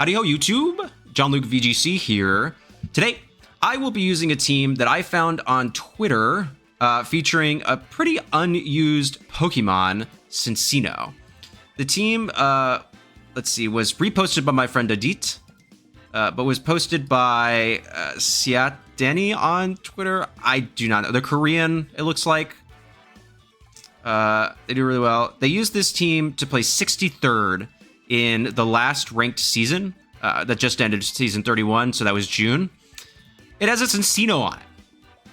Howdy Ho YouTube, Jon-Luke Vgc here. Today, I will be using a team that I found on Twitter featuring a pretty unused Pokemon, Cinccino. The team, let's see, was reposted by my friend Adit, but was posted by Siatdeni on Twitter. I do not know. They're Korean, it looks like. They do really well. They used this team to play 63rd in the last ranked season that just ended, season 31, so that was June. It has a Cinccino on it.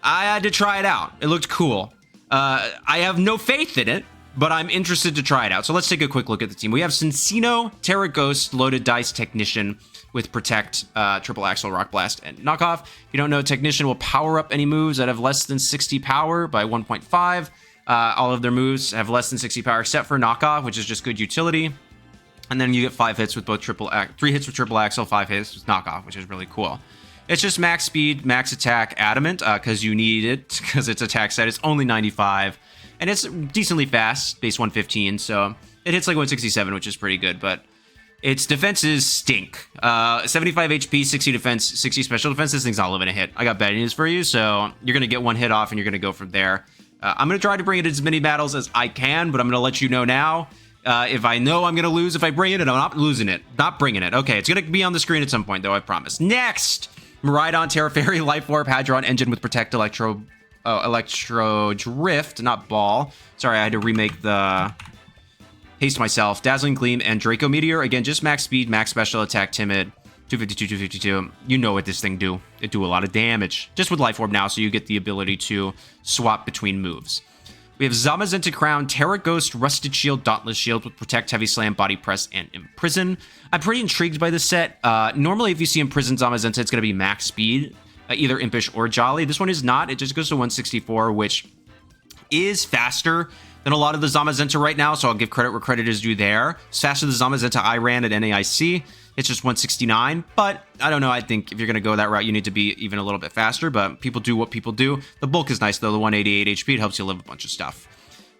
I had to try it out. It looked cool. I have no faith in it, but I'm interested to try it out. So let's take a quick look at the team. We have Cinccino, Terra Ghost, Loaded Dice Technician with Protect, Triple Axel, Rock Blast, and Knockoff. If you don't know, Technician will power up any moves that have less than 60 power by 1.5. All of their moves have less than 60 power except for Knockoff, which is just good utility. And then you get 5 hits with both 3 hits with Triple Axel, 5 hits with Knockoff, which is really cool. It's just max speed, max attack, adamant, because you need it, because its attack set is only 95. And it's decently fast, base 115, so it hits like 167, which is pretty good, but its defenses stink. 75 HP, 60 defense, 60 special defense. This thing's not living a hit. I got bad news for you, so you're going to get one hit off, and you're going to go from there. I'm going to try to bring it as many battles as I can, but I'm going to let you know now. If I know I'm going to lose if I bring it, and I'm not losing it. Not bringing it. Okay, it's going to be on the screen at some point, though, I promise. Next! Miraidon, Terra Fairy, Life Orb, Hadron, Engine with Protect, Electro Drift, not Ball. Sorry, I had to remake the haste myself. Dazzling Gleam and Draco Meteor. Again, just max speed, max special attack, timid. 252, 252. You know what this thing do. It do a lot of damage. Just with Life Orb now, so you get the ability to swap between moves. We have Zamazenta Crown, Terra Ghost, Rusted Shield, Dauntless Shield with Protect, Heavy Slam, Body Press, and Imprison. I'm pretty intrigued by this set. Normally, if you see Imprison Zamazenta, it's going to be max speed, either Impish or Jolly. This one is not. It just goes to 164, which is faster than a lot of the Zamazenta right now, so I'll give credit where credit is due there. It's faster than the Zamazenta I ran at NAIC. It's just 169, but I don't know. I think if you're going to go that route, you need to be even a little bit faster, but people do what people do. The bulk is nice, though. The 188 HP, it helps you live a bunch of stuff.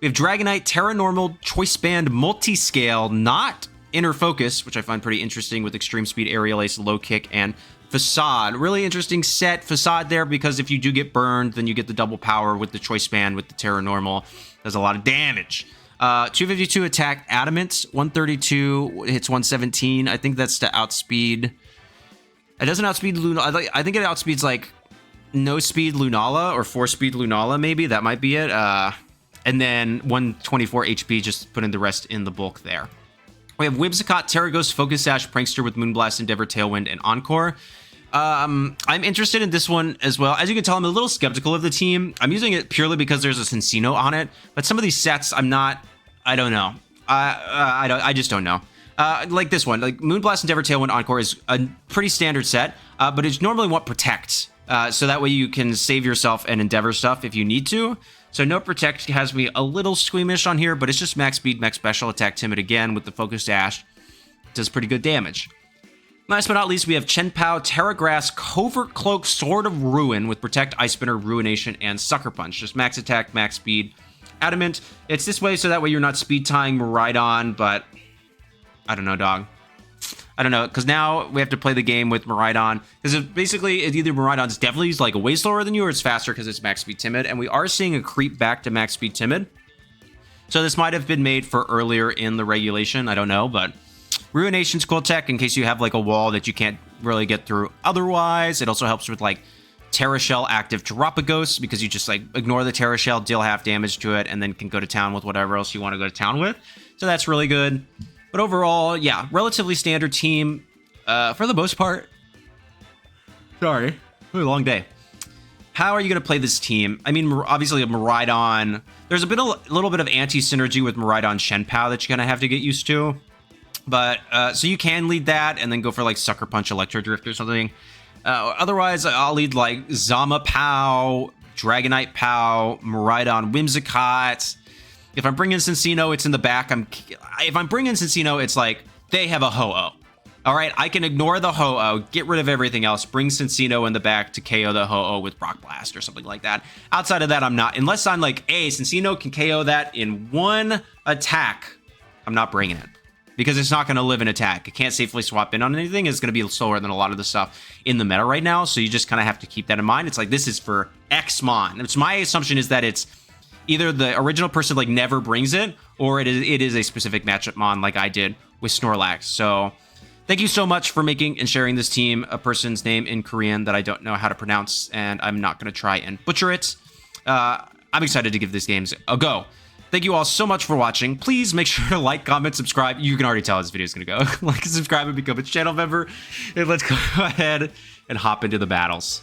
We have Dragonite, Terra Normal, Choice Band, Multiscale, not Inner Focus, which I find pretty interesting with Extreme Speed, Aerial Ace, Low Kick, and Facade. Really interesting set, Facade there, because if you do get burned, then you get the double power with the Choice Band with the Terra Normal. Does a lot of damage. 252 attack, Adamant, 132 hits 117. I think that's to outspeed. It doesn't outspeed Lunala. I think it outspeeds like no speed Lunala or 4 speed Lunala, maybe. That might be it. And then 124 HP, just putting the rest in the bulk there. We have Whimsicott, Terra Ghost, Focus Sash, Prankster with Moonblast, Endeavor, Tailwind, and Encore. I'm interested in this one as well. As you can tell, I'm a little skeptical of the team. I'm using it purely because there's a Cinccino on it, but some of these sets, I don't know. I just don't know. Like this one, like Moonblast, Endeavor, Tailwind, Encore is a pretty standard set, but it's normally what Protect. So that way you can save yourself and Endeavor stuff if you need to. So no Protect has me a little squeamish on here, but it's just max speed, max special attack, timid again with the Focus Sash. Does pretty good damage. Last but not least, we have Chien-Pao, Terra Grass, Covert Cloak, Sword of Ruin with Protect, Ice Spinner, Ruination, and Sucker Punch. Just max attack, max speed, adamant. It's this way so that way you're not speed tying Miraidon, but I don't know, dog. I don't know, because now we have to play the game with Miraidon. Because basically, it's either Miraidon's definitely like way slower than you, or it's faster because it's max speed timid. And we are seeing a creep back to max speed timid. So this might have been made for earlier in the regulation. I don't know, but Ruination's cool tech in case you have like a wall that you can't really get through otherwise. It also helps with like Terra Shell active Terapagos, because you just like ignore the Terra Shell, deal half damage to it, and then can go to town with whatever else you want to go to town with. So that's really good. But overall, yeah, relatively standard team for the most part. Sorry, really long day. How are you going to play this team? I mean, obviously, a Miraidon. There's a little bit of anti-synergy with Miraidon Chien-Pao that you're going to have to get used to. But, so you can lead that and then go for like Sucker Punch, Electro Drift or something. Otherwise, I'll lead like Zamazenta, Dragonite Pao, Miraidon Whimsicott. If I'm bringing Cinccino, it's in the back. If I'm bringing Cinccino, it's like they have a Ho-Oh. All right, I can ignore the Ho-Oh, get rid of everything else, bring Cinccino in the back to KO the Ho-Oh with Rock Blast or something like that. Outside of that, I'm not. Unless I'm like, hey, Cinccino can KO that in one attack, I'm not bringing it. because it's not going to live in attack. It can't safely swap in on anything. It's going to be slower than a lot of the stuff in the meta right now. So you just kind of have to keep that in mind. It's like, this is for X-Mon. It's my assumption is that it's either the original person like never brings it, or it is a specific matchup mon like I did with Snorlax. So thank you so much for making and sharing this team, a person's name in Korean that I don't know how to pronounce, and I'm not going to try and butcher it. I'm excited to give these games a go. Thank you all so much for watching. Please make sure to like, comment, subscribe. You can already tell how this video is going to go. Like and subscribe and become a channel member. And let's go ahead and hop into the battles.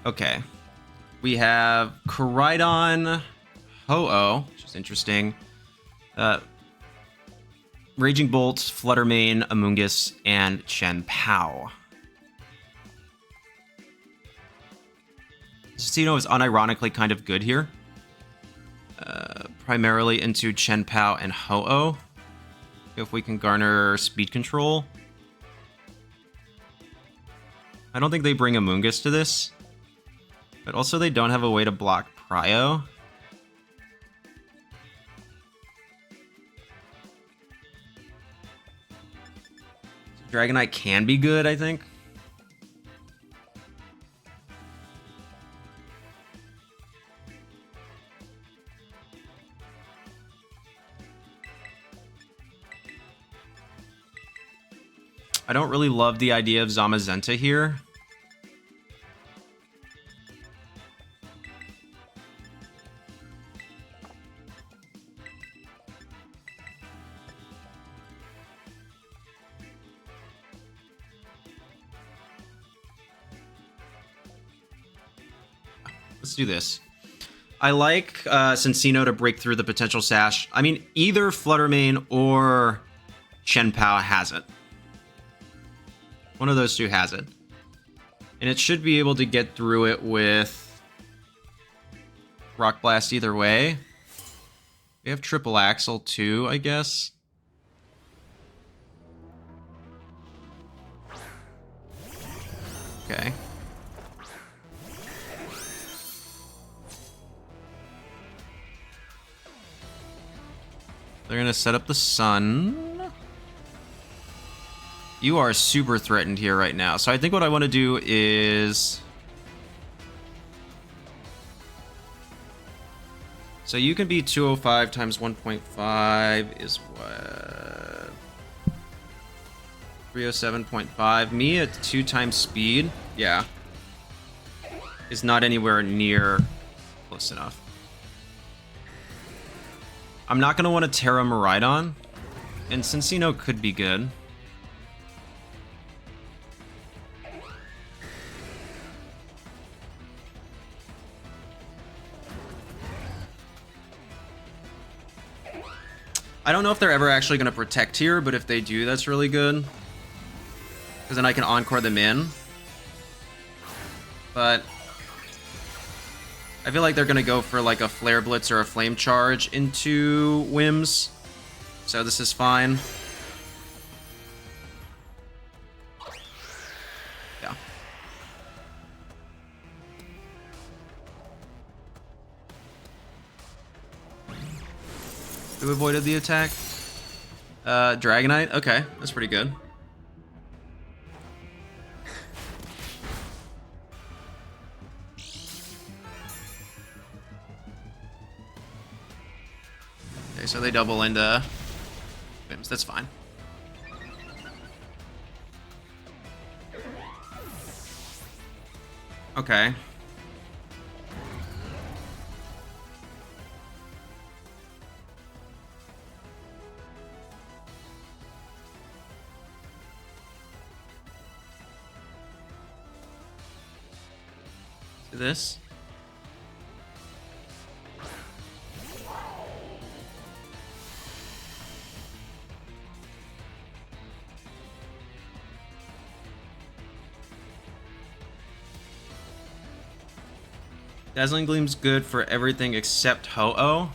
Okay. We have Koraidon, Ho-Oh, which is interesting. Raging Bolt, Fluttermane, Amoonguss, and Chien-Pao. Cinccino is unironically kind of good here. Primarily into Chien-Pao and Ho-Oh. If we can garner speed control. I don't think they bring Amoonguss to this. But also they don't have a way to block Prio. Dragonite can be good, I think. I don't really love the idea of Zamazenta here. Let's do this. I like Cinccino to break through the potential Sash. I mean, either Fluttermane or Chien-Pao has it. One of those two has it. And it should be able to get through it with Rock Blast either way. We have Triple Axel too, I guess. Okay. They're gonna set up the sun. You are super threatened here right now. So I think what I want to do is... So you can be 205 times 1.5 is what? 307.5. Me at 2 times speed, yeah, is not anywhere near close enough. I'm not going to want to Terra Miraidon, and Cinccino could be good. I don't know if they're ever actually going to protect here, but if they do, that's really good. Because then I can Encore them in. But I feel like they're going to go for like a Flare Blitz or a Flame Charge into Whims. So this is fine. Yeah. Who avoided the attack? Dragonite? Okay, that's pretty good. Okay, so they double into Whims. That's fine. Okay. Do this. Dazzling Gleam's good for everything except Ho-Oh.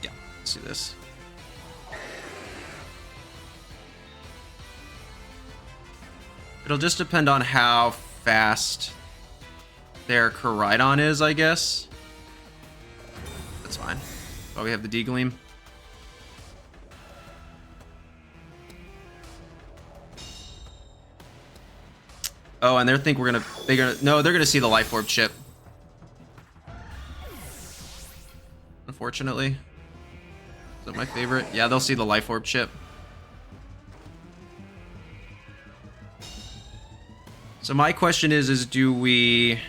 Yeah, let's do this. It'll just depend on how fast their Koraidon is, I guess. That's fine. Oh, we have the D-Gleam. Oh, and they're gonna see the Life Orb chip. Unfortunately. Is that my favorite? Yeah, they'll see the Life Orb chip. So my question is do we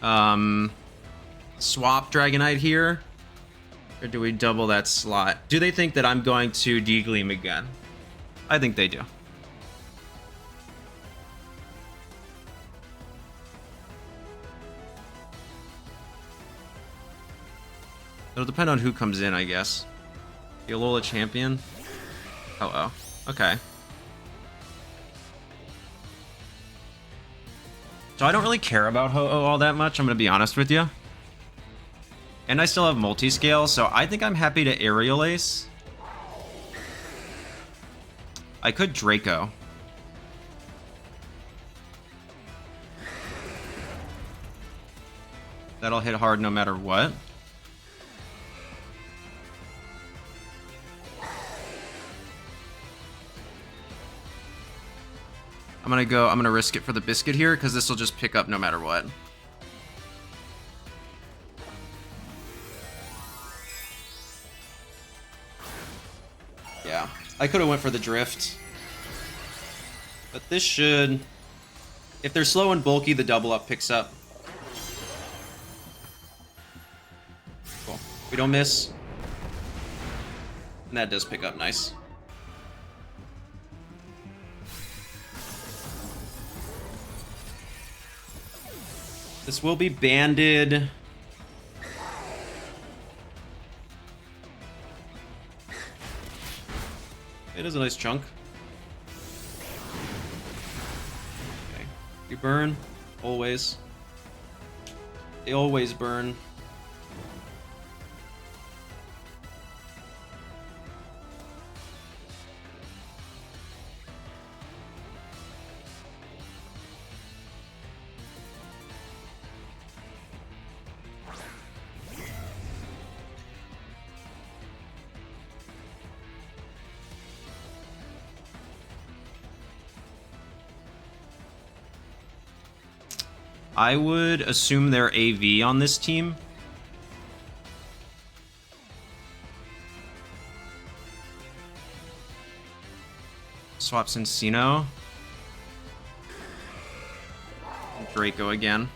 swap Dragonite here? Or do we double that slot? Do they think that I'm going to D-Gleam again? I think they do. It'll depend on who comes in, I guess. The Alola champion? Oh. Okay. So I don't really care about Ho-Oh all that much, I'm going to be honest with you. And I still have Multiscale, so I think I'm happy to Aerial Ace. I could Draco. That'll hit hard no matter what. I'm gonna risk it for the biscuit here, because this will just pick up no matter what. Yeah, I could have went for the drift. But this should... If they're slow and bulky, the double up picks up. Cool. We don't miss. And that does pick up nice. This will be banded. It is a nice chunk. Okay. You burn. Always. They always burn. I would assume they're AV on this team. Swap Cinccino. Draco again.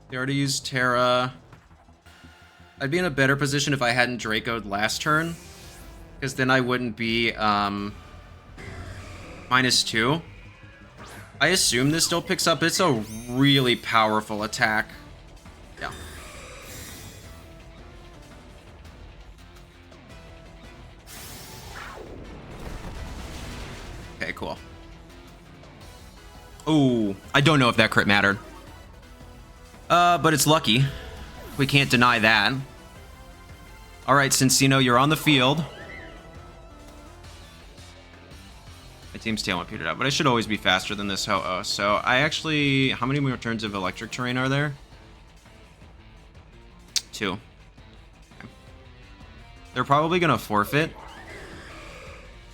They already used Terra. I'd be in a better position if I hadn't Draco'd last turn, because then I wouldn't be -2. I assume this still picks up. It's a really powerful attack. Yeah. Okay, cool. Ooh, I don't know if that crit mattered. But it's lucky. We can't deny that. Alright, Cinccino, you're on the field. My team's tail went petered out, but I should always be faster than this Ho-Oh. So I actually... How many more turns of electric terrain are there? 2. Okay. They're probably gonna forfeit.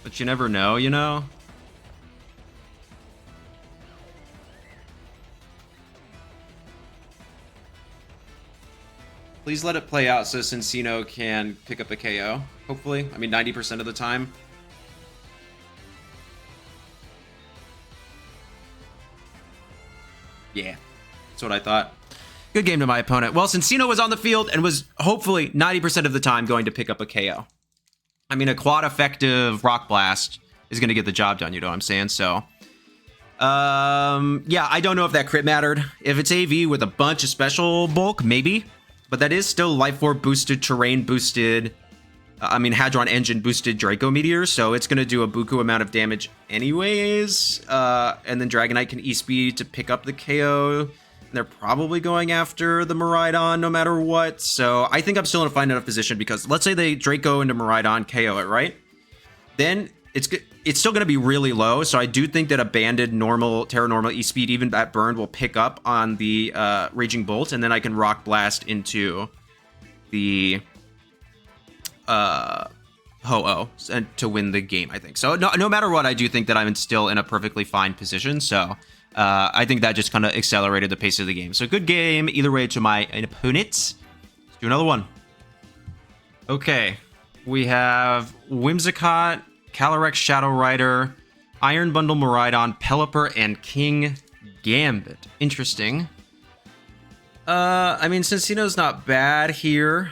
But you never know, you know? Please let it play out so Cinccino can pick up a KO, hopefully. I mean, 90% of the time. Yeah, that's what I thought. Good game to my opponent. Well, Cinccino was on the field and was hopefully 90% of the time going to pick up a KO. I mean, a quad effective Rock Blast is going to get the job done, you know what I'm saying? So, yeah, I don't know if that crit mattered. If it's AV with a bunch of special bulk, maybe. But that is still Life Orb boosted, Terrain boosted, Hadron Engine boosted Draco Meteor, so it's going to do a buku amount of damage anyways. And then Dragonite can E-Speed to pick up the KO. They're probably going after the Miraidon no matter what. So I think I'm still in a fine enough position because let's say they Draco into Miraidon, KO it, right? Then it's still going to be really low. So I do think that a banded normal, Terra Normal E-Speed, even at burn, will pick up on the Raging Bolt. And then I can Rock Blast into the Ho-Oh and to win the game, I think. So no matter what, I do think that I'm still in a perfectly fine position. So I think that just kind of accelerated the pace of the game. So good game either way to my opponents. Let's do another one. Okay, we have Whimsicott, Calyrex Shadow Rider, Iron Bundle Miraidon, Pelipper, and King Gambit. Interesting. I mean, Cinccino's not bad here.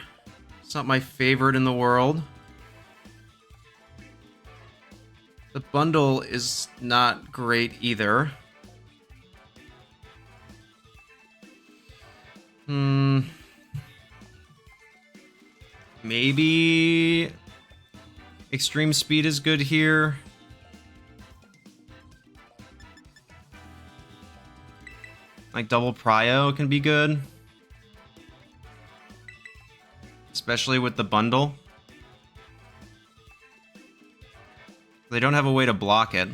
It's not my favorite in the world. The bundle is not great either. Maybe Extreme Speed is good here. Like double Prio can be good. Especially with the bundle. They don't have a way to block it.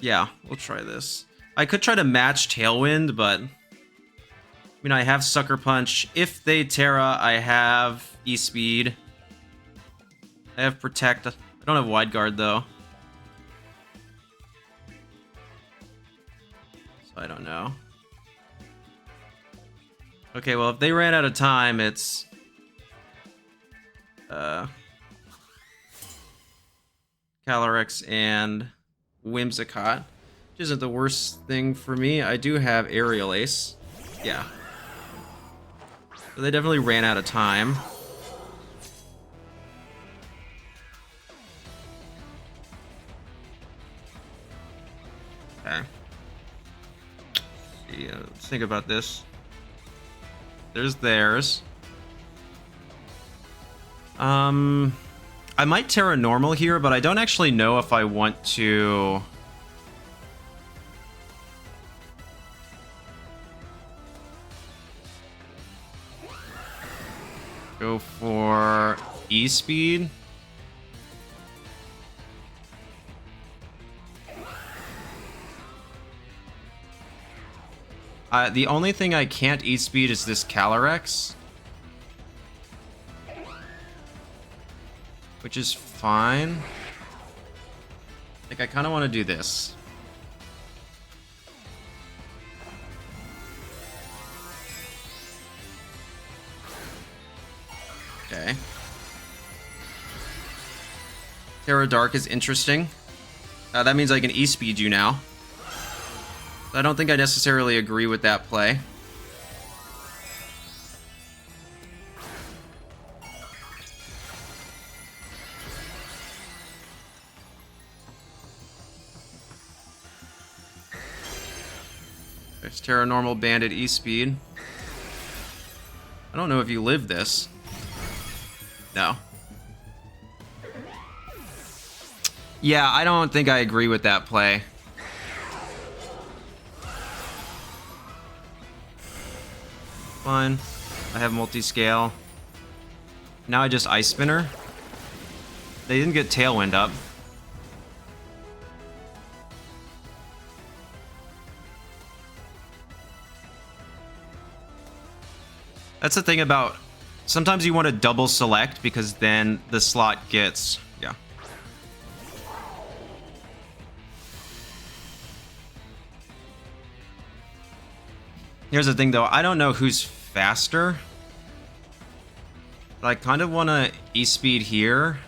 Yeah, we'll try this. I could try to match Tailwind, but I mean, I have Sucker Punch. If they Terra, I have E-Speed. I have Protect. I don't have Wide Guard, though. So I don't know. Okay, well, if they ran out of time, it's... Calyrex and Whimsicott, which isn't the worst thing for me. I do have Aerial Ace. Yeah. So they definitely ran out of time. Okay. Yeah, let's think about this. There's theirs. I might Terra Normal here, but I don't actually know if I want to... go for E-Speed. The only thing I can't E-Speed is this Calyrex. Which is fine. Like, I kind of want to do this. Okay. Terra Dark is interesting. That means I can E-Speed you now. I don't think I necessarily agree with that play. There's Terra Normal Bandit E-Speed. I don't know if you live this. No. Yeah, I don't think I agree with that play. Fine. I have Multiscale. Now I just Ice Spinner. They didn't get Tailwind up. That's the thing about... sometimes you want to double select because then the slot gets... yeah. Here's the thing, though. I don't know who's faster. But I kind of want to E-Speed here.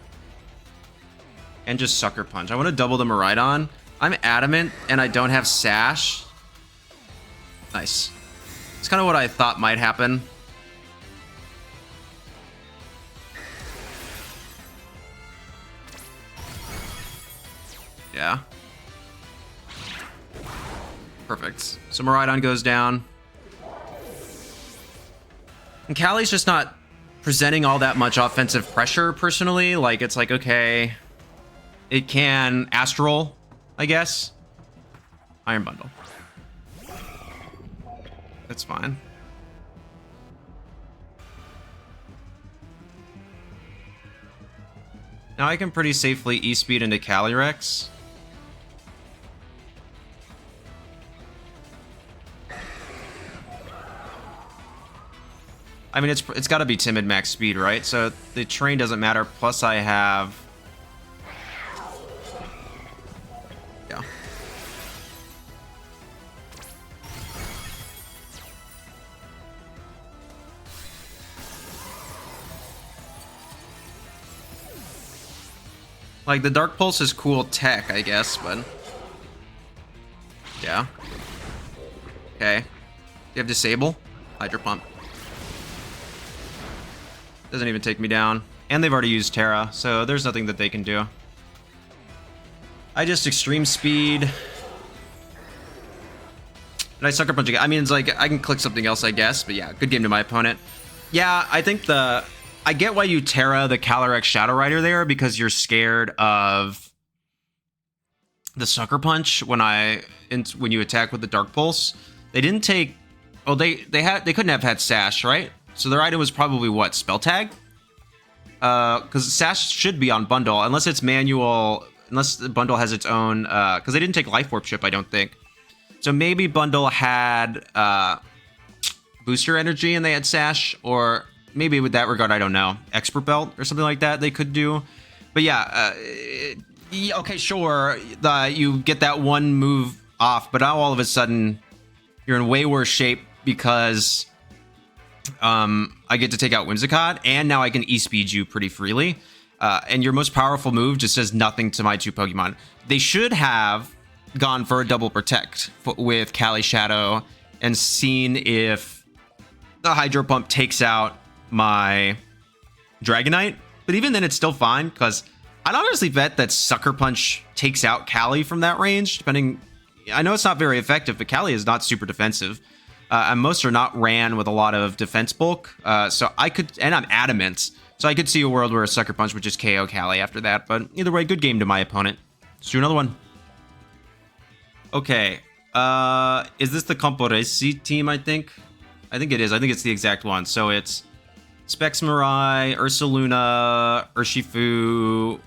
And just Sucker Punch. I want to double the Miraidon. I'm adamant, and I don't have Sash. Nice. It's kind of what I thought might happen. Yeah. Perfect. So Miraidon goes down. And Callie's just not presenting all that much offensive pressure, personally. Like, it's like, okay, it can Astral, I guess. Iron Bundle. That's fine. Now I can pretty safely E-Speed into Calyrex. I mean, it's got to be Timid max speed, right? So the terrain doesn't matter. Plus I have... Yeah. Like, the Dark Pulse is cool tech, I guess, but... Yeah. Okay. You have Disable? Hydro Pump. Doesn't even take me down. And they've already used Terra, so there's nothing that they can do. I just Extreme Speed. And I Sucker Punch again. I mean, it's like, I can click something else, I guess. But yeah, good game to my opponent. Yeah, I think I get why you Terra the Calyrex Shadow Rider there, because you're scared of the Sucker Punch when you attack with the Dark Pulse. They didn't take... Oh, they couldn't have had Sash, right? So their item was probably what? Spell Tag? Because Sash should be on Bundle, unless it's manual, unless the Bundle has its own, because they didn't take Life Orb Chip, I don't think. So maybe Bundle had Booster Energy and they had Sash, or maybe with that regard, I don't know, Expert Belt or something like that they could do. But yeah, okay, sure, you get that one move off, but now all of a sudden, you're in way worse shape because... I get to take out Whimsicott, and now I can E-Speed you pretty freely. And your most powerful move just does nothing to my two Pokemon. They should have gone for a double protect with Cali Shadow and seen if the Hydro Pump takes out my Dragonite. But even then, it's still fine, because I'd honestly bet that Sucker Punch takes out Cali from that range, depending... I know it's not very effective, but Cali is not super defensive. And most are not ran with a lot of defense bulk. So I could, and I'm adamant. So I could see a world where a Sucker Punch would just KO Cali after that. But either way, good game to my opponent. Let's do another one. Okay. Is this the Camporesi team, I think? I think it is. I think it's the exact one. So it's Specs Mirai, Ursaluna, Urshifu,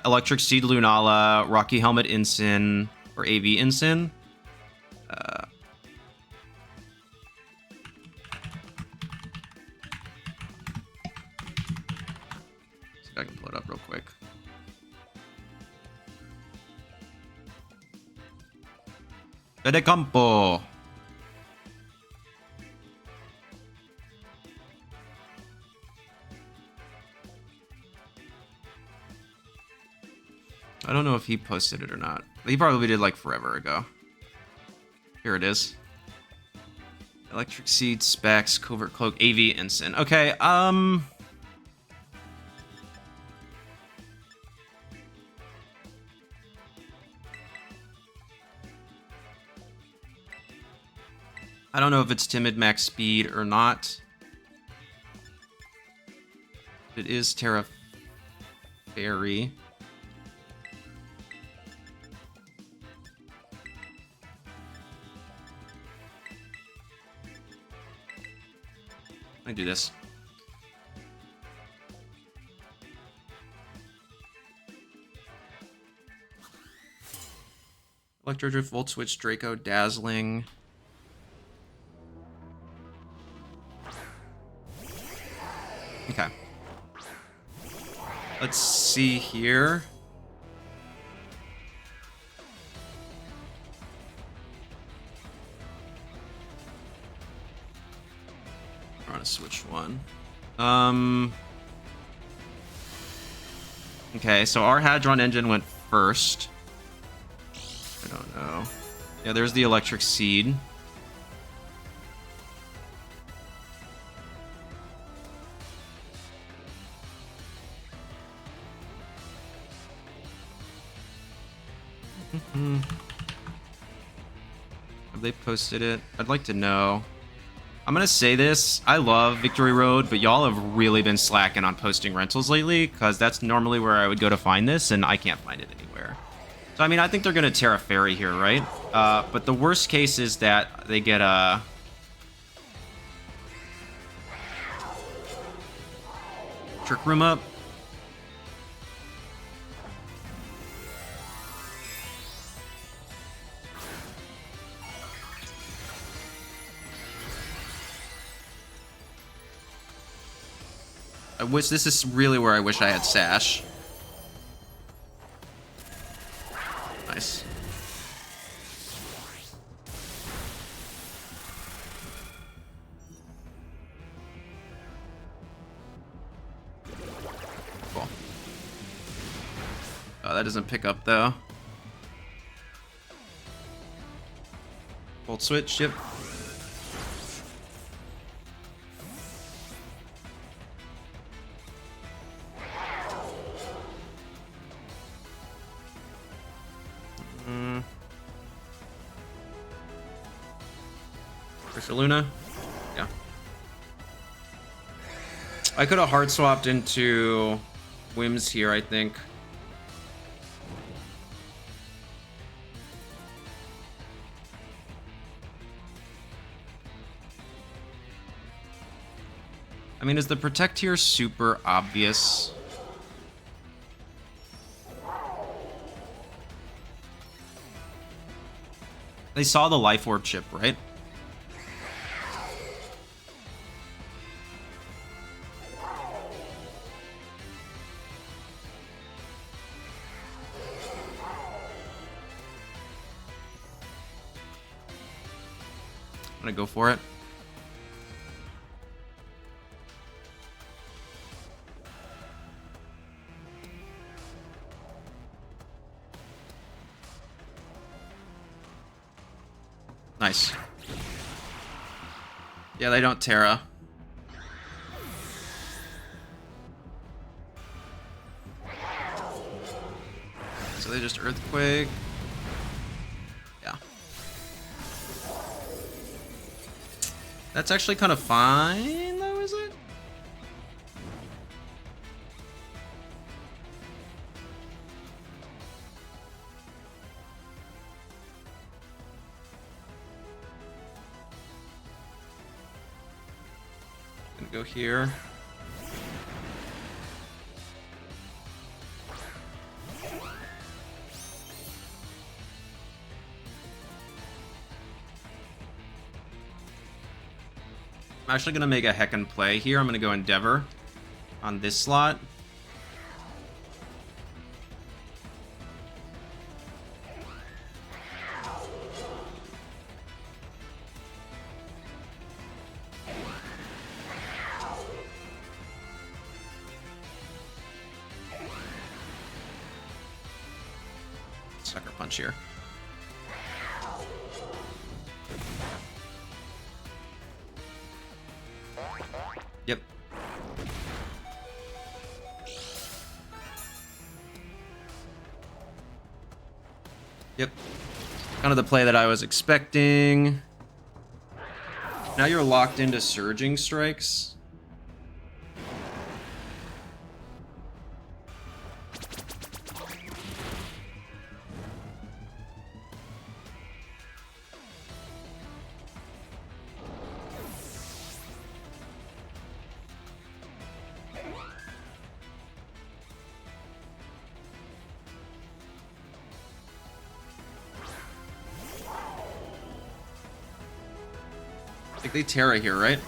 Electric Seed Lunala, Rocky Helmet Ensign, or AV Ensign. I can pull it up real quick. FedeCampo. I don't know if he posted it or not. He probably did like forever ago. Here it is. Electric Seed, Specs, Covert Cloak, AV Ensign. Okay, I don't know if it's Timid max speed or not. It is Terra Fairy. Let me do this. Electro Drift, Volt Switch, Draco, Dazzling. Okay. Let's see here. We're on a switch one. Okay, so our Hadron engine went first. I don't know. Yeah, there's the Electric Seed. Have they posted it? I'd like to know. I'm gonna say this. I love Victory Road, but y'all have really been slacking on posting rentals lately, because that's normally where I would go to find this, and I can't find it anywhere. So, I mean, I think they're gonna Terra Ferry here, right? But the worst case is that they get a... Trick Room up. I wish, this is really where I wish I had Sash. Nice. Cool. Oh, that doesn't pick up though. Volt switch, yep. Luna? Yeah. I could have hard swapped into Whims here, I think. I mean, is the Protect here super obvious? They saw the Life Orb chip, right? I'm gonna go for it. Nice. Yeah, they don't Terra. So they just Earthquake. Yeah. That's actually kind of fine, though, is it? Gonna go here. I'm actually gonna make a heckin' play here. I'm gonna go Endeavor on this slot. Sucker Punch here. Yep. Yep. Kind of the play that I was expecting. Now you're locked into Surging Strikes. I think they Terra here, right?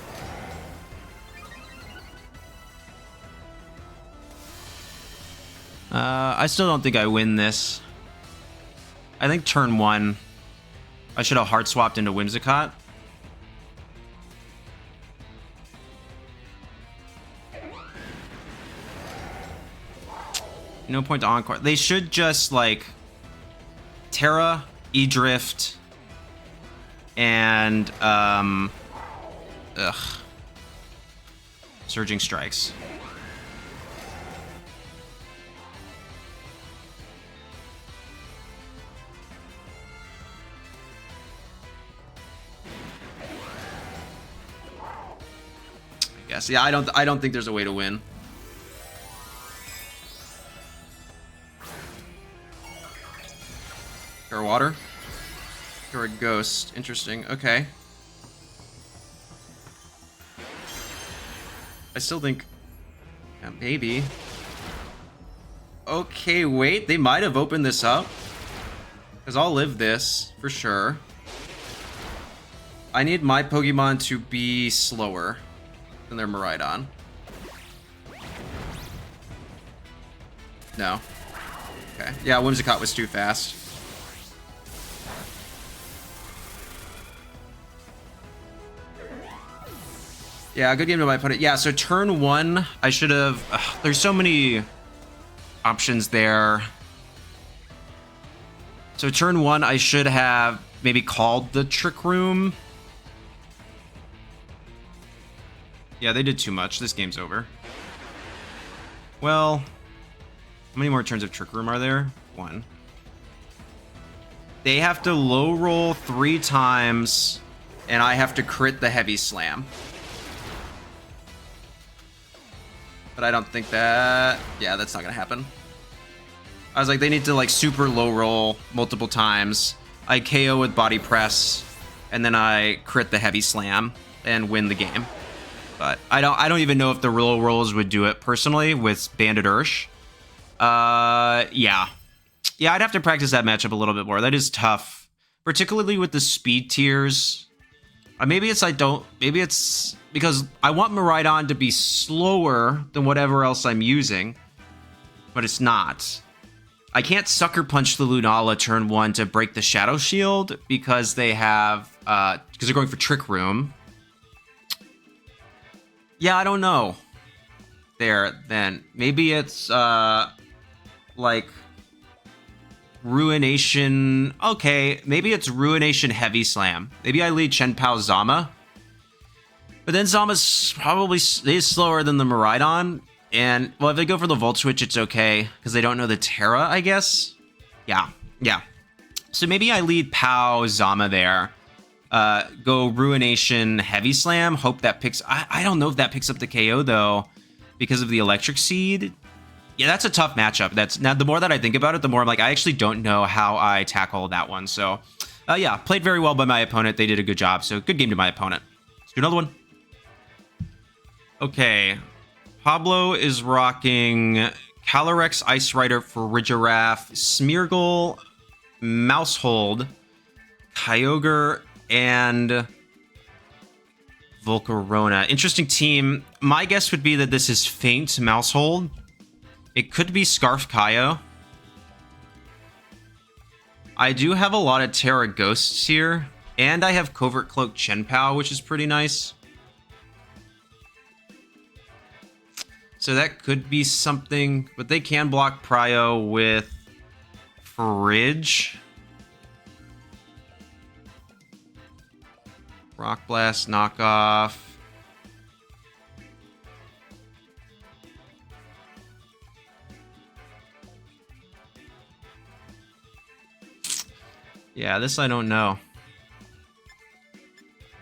I still don't think I win this. I think turn one, I should have hard swapped into Whimsicott. No point to Encore. They should just, like, Terra, E-Drift, and, Surging Strikes. Yes, yeah, I don't think there's a way to win. Pure water. Or a ghost. Interesting. Okay. I still think... Yeah, maybe. Okay, wait. They might have opened this up. Because I'll live this, for sure. I need my Pokemon to be slower than their Miraidon. No. Okay. Yeah, Whimsicott was too fast. Yeah, good game to my opponent. Yeah, so turn 1, I should have... there's so many options there. So turn 1, I should have maybe called the Trick Room. Yeah, they did too much. This game's over. Well, how many more turns of Trick Room are there? 1. They have to low roll 3 times, and I have to crit the Heavy Slam. But I don't think that... Yeah, that's not gonna happen. I was like, they need to like super low roll multiple times. I KO with Body Press, and then I crit the Heavy Slam and win the game. But I don't even know if the low rolls would do it personally with Bandit Ursh. Yeah. Yeah, I'd have to practice that matchup a little bit more. That is tough, particularly with the speed tiers. Maybe it's maybe it's because I want Miraidon to be slower than whatever else I'm using, but it's not. I can't Sucker Punch the Lunala turn 1 to break the Shadow Shield because they have, because they're going for Trick Room. Yeah, I don't know. There, then. Maybe it's, like, Ruination. Okay, maybe it's Ruination Heavy Slam. Maybe I lead Chien-Pao Zama. But then Zama's probably is slower than the Miraidon. And, well, if they go for the Volt Switch, it's okay. Because they don't know the Terra, I guess. Yeah. So maybe I lead Pao Zama there. Go Ruination Heavy Slam. Hope that picks... I don't know if that picks up the KO, though. Because of the Electric Seed. Yeah, that's a tough matchup. Now, the more that I think about it, the more I'm like, I actually don't know how I tackle that one. So, yeah, played very well by my opponent. They did a good job. So, good game to my opponent. Let's do another one. Okay. Pablo is rocking Calyrex, Ice Rider, Farigiraf, Smeargle, Mousehold, Kyogre, and Volcarona. Interesting team. My guess would be that this is Faint Mousehold. It could be Scarf Kaio. I do have a lot of Terra Ghosts here, and I have Covert Cloak Chien-Pao, which is pretty nice. So that could be something, but they can block Prio with Fridge. Rock Blast, knockoff. Yeah, this I don't know.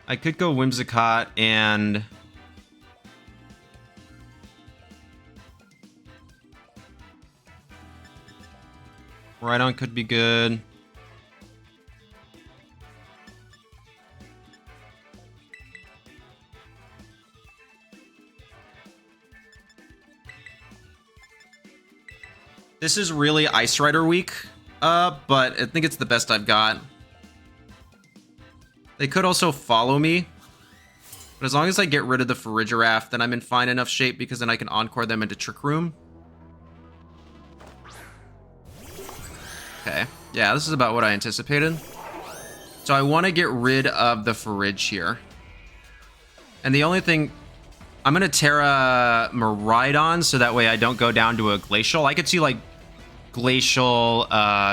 I could go Whimsicott and... Koraidon could be good. This is really Ice Rider week, but I think it's the best I've got. They could also follow me, but as long as I get rid of the Farigiraf, then I'm in fine enough shape because then I can Encore them into Trick Room. Okay, yeah, this is about what I anticipated. So I want to get rid of the Fridge here. And the only thing... I'm going to Terra Miraidon so that way I don't go down to a Glacial. I could see, like, Glacial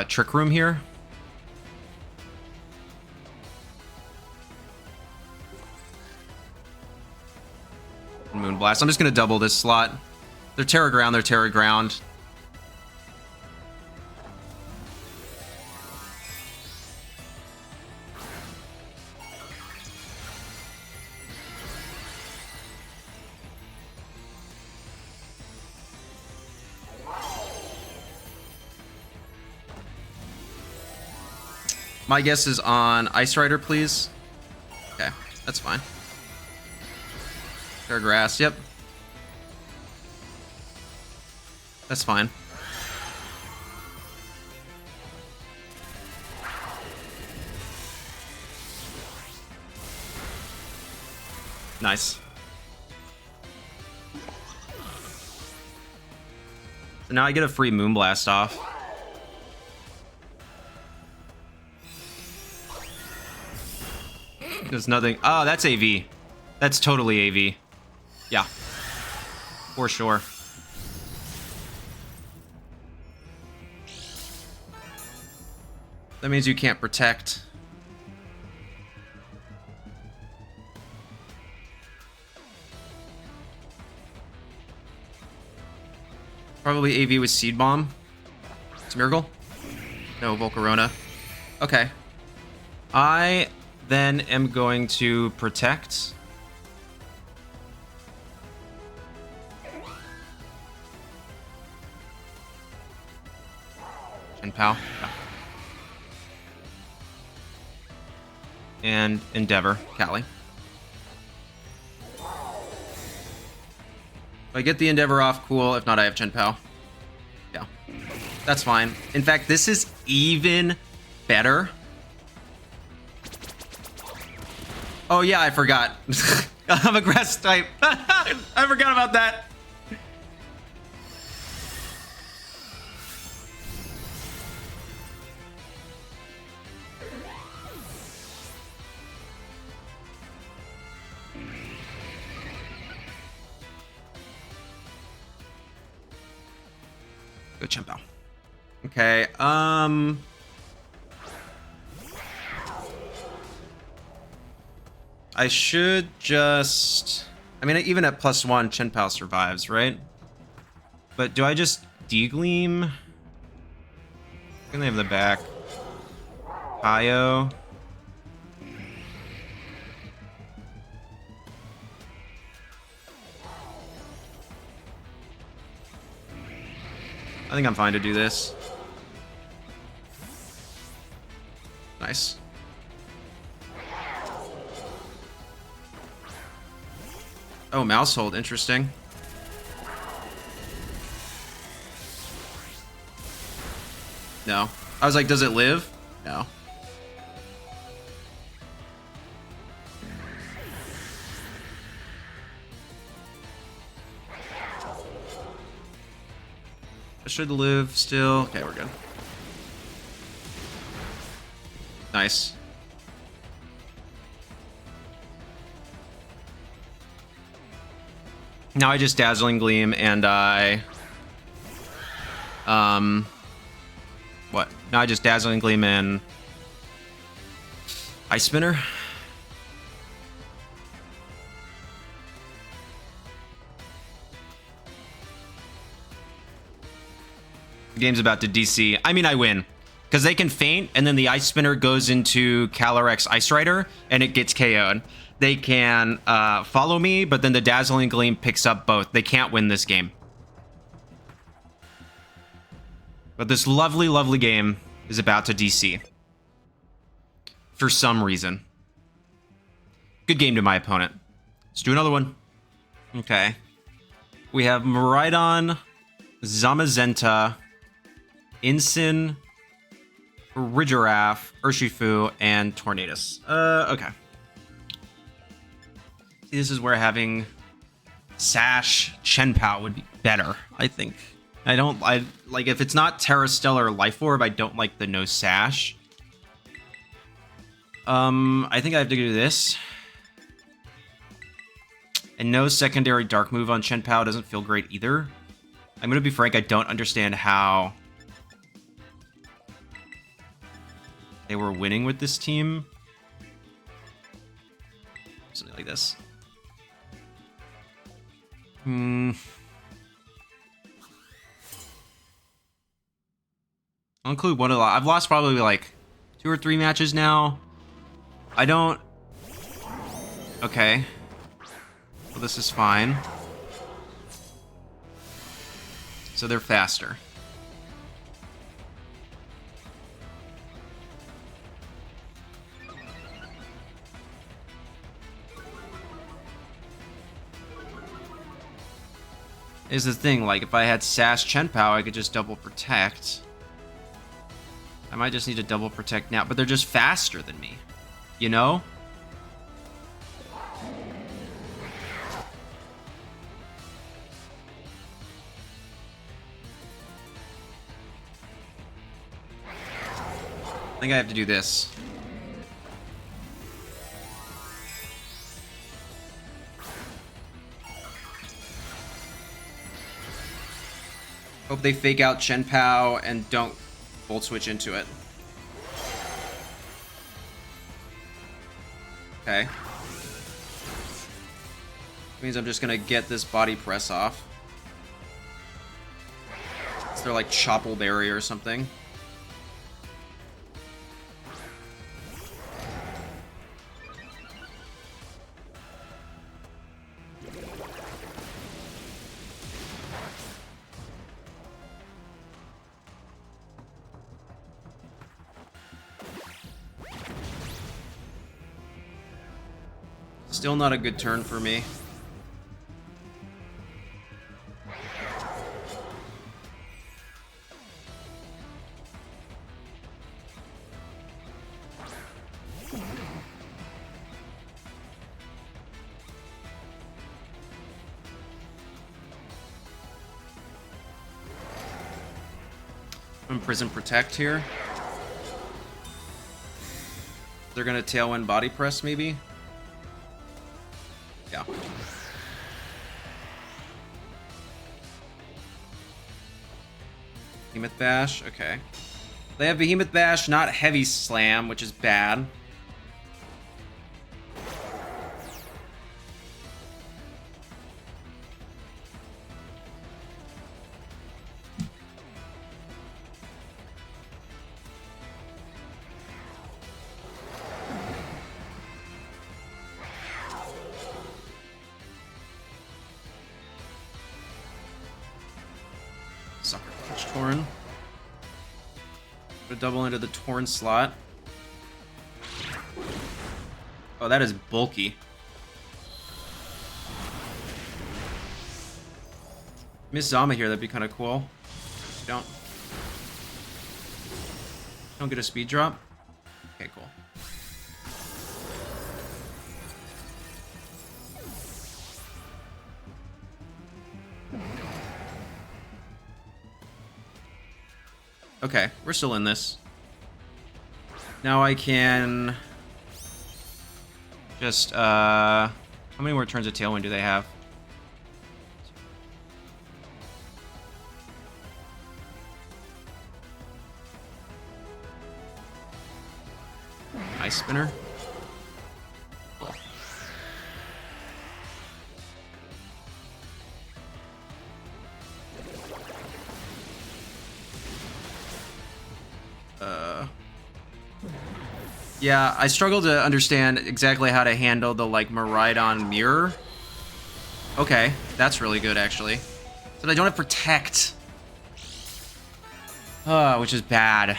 Trick Room here. Moonblast. I'm just going to double this slot. They're Terra Ground, they're Terra Ground. My guess is on Ice Rider, please. Okay, that's fine. Fair Grass, yep. That's fine. Nice. So now I get a free Moonblast off. There's nothing. Oh, that's AV. That's totally AV. Yeah. For sure. That means you can't protect. Probably AV with Seed Bomb. Smeargle? No, Volcarona. Okay. I then am going to protect. Chien-Pao. Yeah. And Endeavor, Callie. If I get the Endeavor off, cool. If not, I have Chien-Pao. Yeah, that's fine. In fact, this is even better. Oh yeah, I forgot. I'm a grass type. I forgot about that. Go Chien-Pao. Okay, I should just... I mean, even at +1, Chien-Pao survives, right? But do I just Degleam? Can they have the back? Pio. I think I'm fine to do this. Nice. Oh, Mouse Hold, interesting. No. I was like, does it live? No. I should live still. Okay, we're good. Nice. Now I just Dazzling Gleam and I... What? Now I just Dazzling Gleam and... Ice Spinner? The game's about to DC. I mean, I win. Because they can feint, and then the Ice Spinner goes into Calyrex Ice Rider, and it gets KO'd. They can follow me, but then the Dazzling Gleam picks up both. They can't win this game. But this lovely, lovely game is about to DC. For some reason. Good game to my opponent. Let's do another one. Okay. We have Miraidon, Zamazenta, Incin, Ridgeraff, Urshifu, and Tornadus. Okay. See, this is where having Sash Chien-Pao would be better, I think. I like, if it's not Terra Stellar or Life Orb, I don't like the no Sash. I think I have to do this. And no secondary dark move on Chien-Pao doesn't feel great either. I'm gonna be frank, I don't understand how they were winning with this team. Something like this. I'll include one of the... I've lost probably like 2 or 3 matches now. I don't... Okay. Well, this is fine. So they're faster. is the thing. Like, if I had Sash Chien-Pao, I could just double protect. I might just need to double protect now, but they're just faster than me. You know? I think I have to do this. Hope they fake out Chien-Pao and don't Volt Switch into it. Okay. Means I'm just gonna get this body press off. Is there like Chopple Berry or something? Still not a good turn for me. Imprison Protect here. They're gonna Tailwind Body Press, maybe? Yeah. Behemoth Bash, okay. They have Behemoth Bash, not Heavy Slam, which is bad. Sucker Punch Torn. Put a double into the Torn slot. Oh, that is bulky. Miss Zama here, that'd be kind of cool. You don't get a speed drop? Okay, cool. Okay, we're still in this. Now I can just, how many more turns of Tailwind do they have? Ice Spinner. Yeah, I struggle to understand exactly how to handle the, like, Miraidon Mirror. Okay, that's really good, actually. But I don't have Protect. Which is bad.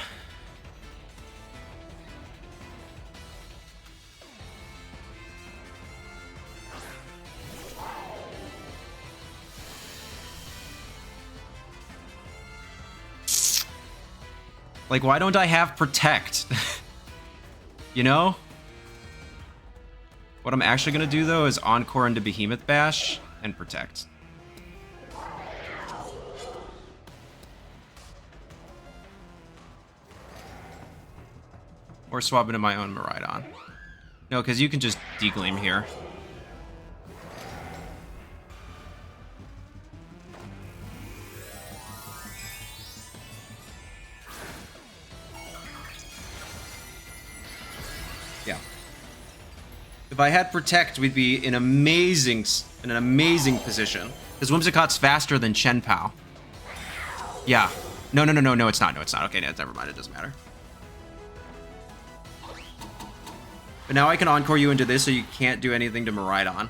Like, why don't I have Protect? You know? What I'm actually gonna do, though, is Encore into Behemoth Bash and Protect. Or swap into my own Miraidon. No, because you can just Degleam here. Yeah. If I had Protect, we'd be in an amazing position. Because Whimsicott's faster than Chien-Pao. Yeah. No, it's not. No, it's not. Okay, never mind. It doesn't matter. But now I can Encore you into this so you can't do anything to Miraidon.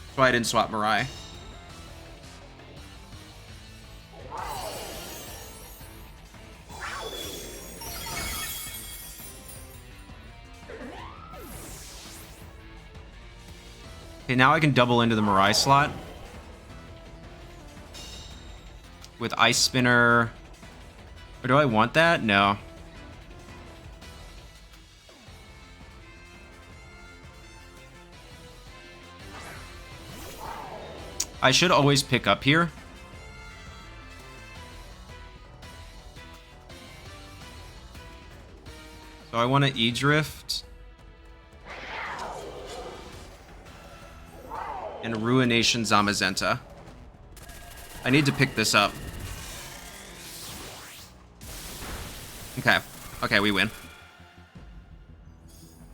That's why I didn't swap Mirai. Okay, now I can double into the Mirai slot. With Ice Spinner. Or do I want that? No. I should always pick up here. So I want to E-Drift. And Ruination Zamazenta. I need to pick this up. Okay. Okay, we win.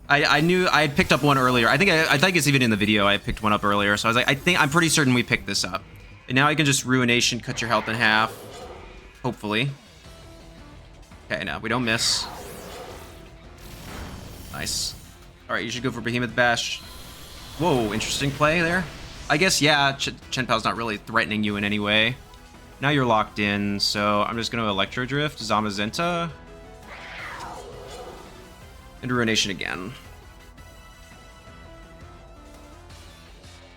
I knew I had picked up one earlier. I think it's even in the video. I picked one up earlier. So I was like, I'm pretty certain we picked this up. And now I can just Ruination, cut your health in half. Hopefully. Okay, no, we don't miss. Nice. Alright, you should go for Behemoth Bash. Whoa, interesting play there. I guess, yeah, Chien-Pao's not really threatening you in any way. Now you're locked in, so I'm just going to Electro Drift, Zamazenta. And Ruination again.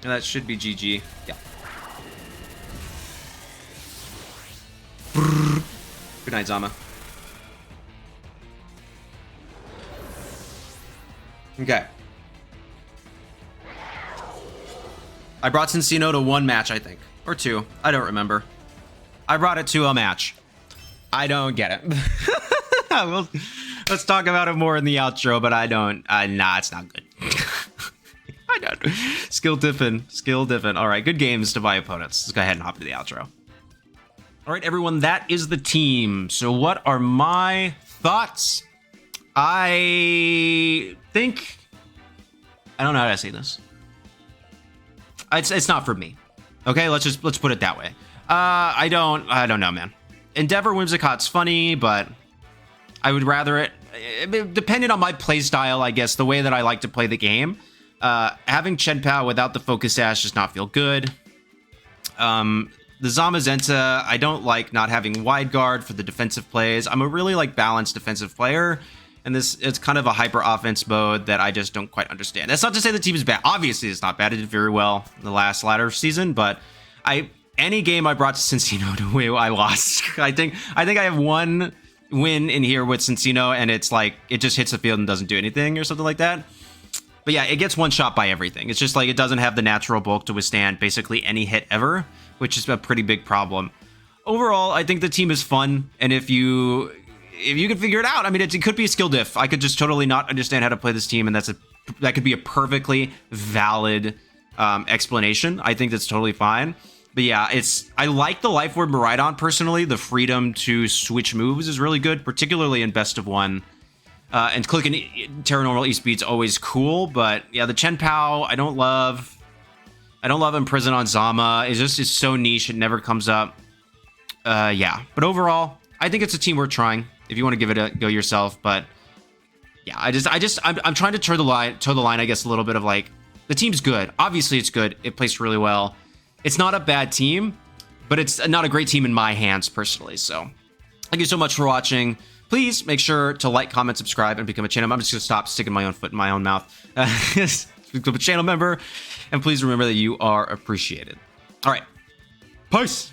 And that should be GG. Yeah. Good night, Zama. Okay. I brought Cinccino to one match, I think. Or two. I don't remember. I brought it to a match. I don't get it. Let's talk about it more in the outro, but I don't. Nah, it's not good. I don't. Skill diffin. Skill diffin. All right, good games to my opponents. Let's go ahead and hop into the outro. All right, everyone, that is the team. So what are my thoughts? I think... I don't know how to say this. It's not for me. Okay, let's put it that way. I don't know, man. Endeavor Whimsicott's funny, but I would rather it depending on my playstyle, I guess, the way that I like to play the game. Having Chien-Pao without the Focus Sash does not feel good. The Zamazenta, I don't like not having wide guard for the defensive plays. I'm a really balanced defensive player, and it's kind of a hyper offense mode that I just don't quite understand. That's not to say the team is bad. Obviously, it's not bad. It did very well in the ladder season, but any game I brought to Cinccino to win, I lost. I think I have one win in here with Cinccino, and it's it just hits the field and doesn't do anything or something like that. But yeah, it gets one shot by everything. It's just it doesn't have the natural bulk to withstand basically any hit ever, which is a pretty big problem. Overall, I think the team is fun, and if you can figure it out, I mean, it could be a skill diff. I could just totally not understand how to play this team, and that could be a perfectly valid explanation. I think that's totally fine. But yeah, I like the Life Orb Miraidon personally. The freedom to switch moves is really good, particularly in best of one. And clicking Terra Normal E-Speed's always cool, but yeah, the Chien-Pao, I don't love Imprison on Zama. It's so niche, it never comes up. Yeah, but overall, I think it's a team worth trying if you want to give it a go yourself. But yeah, I'm trying to toe the line, I guess, a little bit of the team's good. Obviously, it's good. It plays really well. It's not a bad team, but it's not a great team in my hands personally. So thank you so much for watching. Please make sure to like, comment, subscribe, and become a channel member. I'm just going to stop sticking my own foot in my own mouth. Become a channel member, and please remember that you are appreciated. All right. Peace.